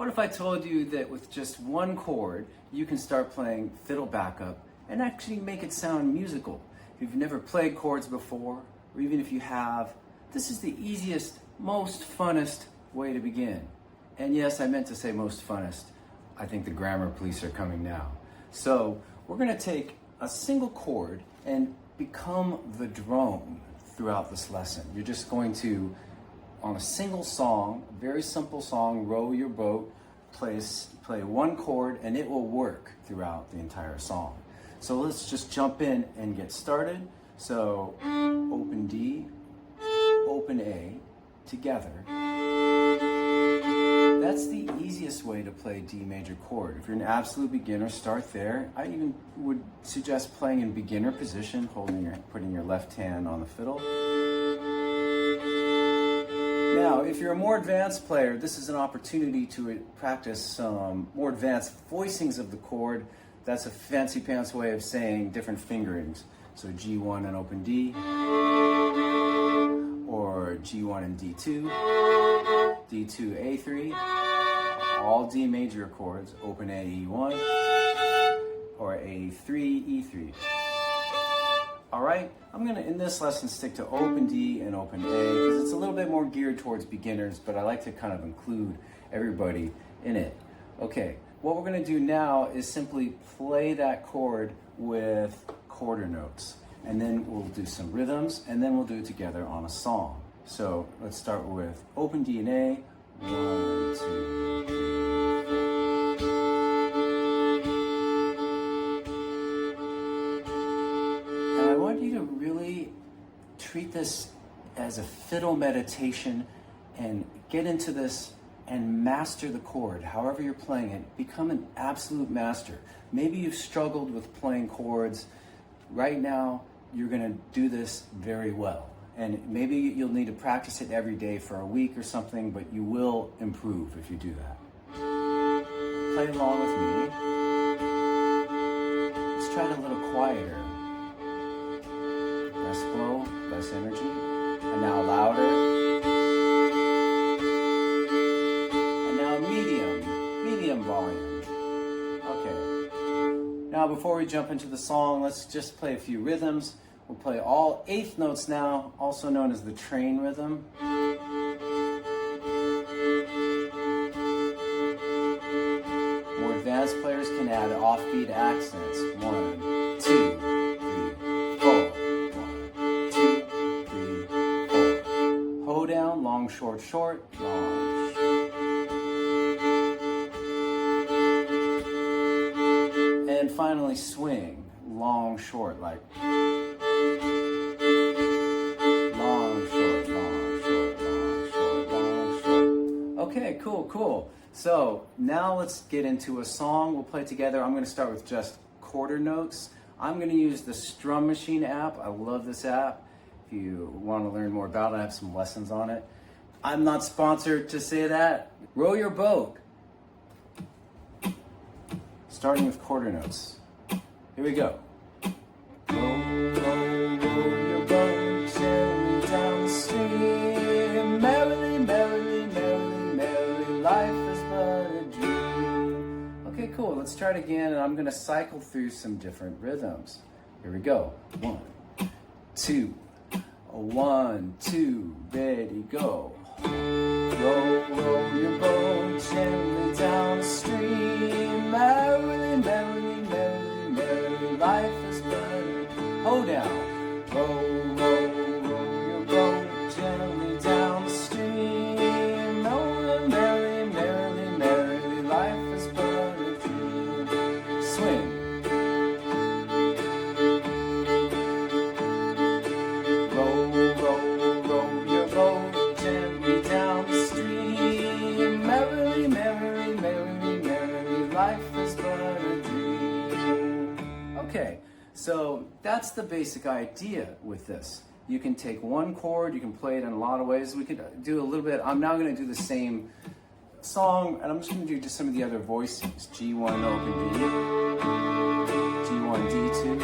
What if I told you that with just one chord, you can start playing fiddle backup and actually make it sound musical? If you've never played chords before, or even if you have, this is the easiest, most funnest way to begin. And yes, I meant to say most funnest. I think the grammar police are coming now. So we're going to take a single chord and become the drone throughout this lesson. You're just going to, on a single song, very simple song, Row Your Boat, play one chord and it will work throughout the entire song. So let's just jump in and get started. So open D, open A together. That's the easiest way to play D major chord. If you're an absolute beginner, start there. I even would suggest playing in beginner position, putting your left hand on the fiddle. Now, if you're a more advanced player, this is an opportunity to practice some more advanced voicings of the chord. That's a fancy pants way of saying different fingerings. So G1 and open D, or G1 and D2, D2, A3, all D major chords, open A, E1, or A3, E3. All right, I'm gonna, in this lesson, stick to open D and open A, because it's a little bit more geared towards beginners, but I like to kind of include everybody in it. Okay, what we're gonna do now is simply play that chord with quarter notes, and then we'll do some rhythms, and then we'll do it together on a song. So let's start with open D and A, 1, 2, 3. And I want you to really treat this as a fiddle meditation and get into this and master the chord. However you're playing it, become an absolute master. Maybe you've struggled with playing chords. Right now, you're gonna do this very well. And maybe you'll need to practice it every day for a week or something, but you will improve if you do that. Play along with me. Let's try it a little quieter. Less flow, less energy. And now louder. And now medium volume. Okay. Now before we jump into the song, let's just play a few rhythms. We'll play all eighth notes now, also known as the train rhythm. More advanced players can add offbeat accents. 1, 2, 3, 4. 1, 2, 3, 4. Hold down, long, short, short, long, short. And finally swing, long, short, like. Okay, cool. So now let's get into a song. We'll play together. I'm going to start with just quarter notes. I'm going to use the Strum Machine app. I love this app. If you want to learn more about it, I have some lessons on it. I'm not sponsored to say that. Row your boat. Starting with quarter notes. Here we go. Row your boat gently down the stream. Merrily, merrily, merrily, life is but a dream. Okay, cool. Let's try it again, and I'm going to cycle through some different rhythms. Here we go. 1, 2. 1, 2. Ready, go. Row your boat gently down the stream. Merrily, merrily, merrily, merrily, life is but a dream. Hold down. Row your boat gently down the stream. Merrily, merrily, merrily, merrily, life is but a dream. Swing. Row your boat gently down the stream. Merrily, merrily, merrily, merrily, life is but a dream. Okay, so that's the basic idea with this. You can take one chord, you can play it in a lot of ways. We could do a little bit. I'm now going to do the same song, and I'm just going to do just some of the other voicings. G1 open D, G1 D2,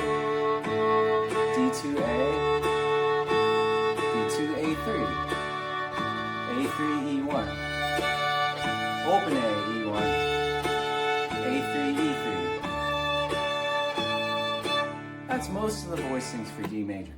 D2 A, D2 A3, A3 E1, open A, E1, A3, E3. That's most of the voicings for D major.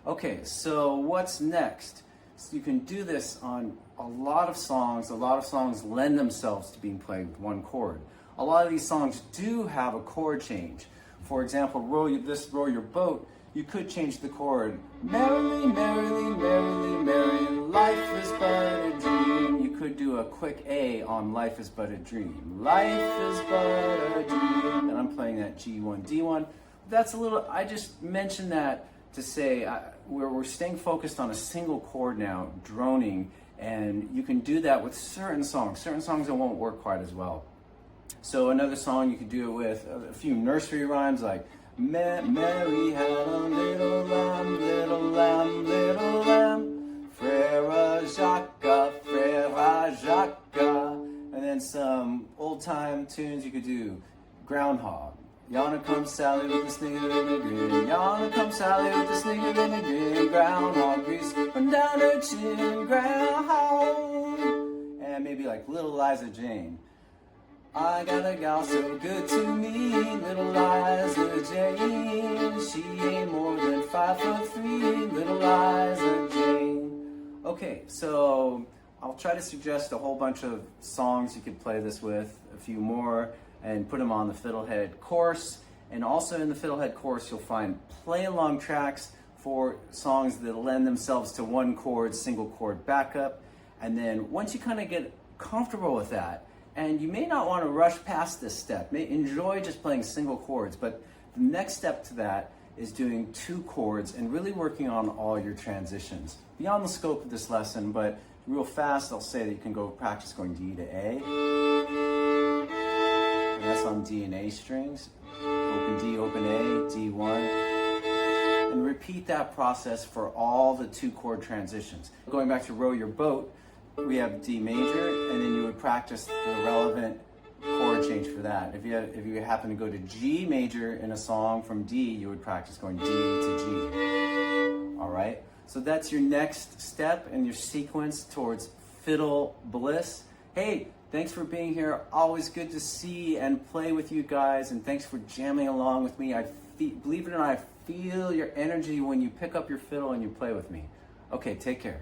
Okay, so what's next? So you can do this on a lot of songs. A lot of songs lend themselves to being played with one chord. A lot of these songs do have a chord change. For example, Row Your Boat, you could change the chord. Merrily, merrily, merrily, merrily, life is but a dream. You could do a quick A on Life is but a dream. Life is but a dream. And I'm playing that G1, D1. That's a little, I just mentioned that to say we're staying focused on a single chord now, droning, and you can do that with certain songs. Certain songs it won't work quite as well. So another song you could do it with a few nursery rhymes like Mary had a little lamb, little lamb, little lamb, Frère Jacques, Frère Jacques. And then some old time tunes you could do Groundhog. Yonder comes Sally with the snicker and a grin. Yonder comes Sally with the snicker and a grin. Groundhog grease run down her chin. Groundhog. And maybe like Little Liza Jane. I got a gal so good to me, Little Liza Jane. She ain't more than 5'3", Little Liza Jane. Okay, so I'll try to suggest a whole bunch of songs you could play this with, a few more, and put them on the FiddleHed course. And also in the FiddleHed course, you'll find play-along tracks for songs that lend themselves to one chord, single chord backup. And then once you kind of get comfortable with that, and you may not want to rush past this step, may enjoy just playing single chords, but the next step to that is doing two chords and really working on all your transitions. Beyond the scope of this lesson, but real fast, I'll say that you can go practice going D to A. And that's on D and A strings. Open D, open A, D1. And repeat that process for all the two chord transitions. Going back to Row Your Boat, we have D major, and then you would practice the relevant chord change for that. If you happen to go to G major in a song from D, you would practice going D to G. All right? So that's your next step in your sequence towards fiddle bliss. Hey, thanks for being here. Always good to see and play with you guys, and thanks for jamming along with me. Believe it or not, I feel your energy when you pick up your fiddle and you play with me. Okay, take care.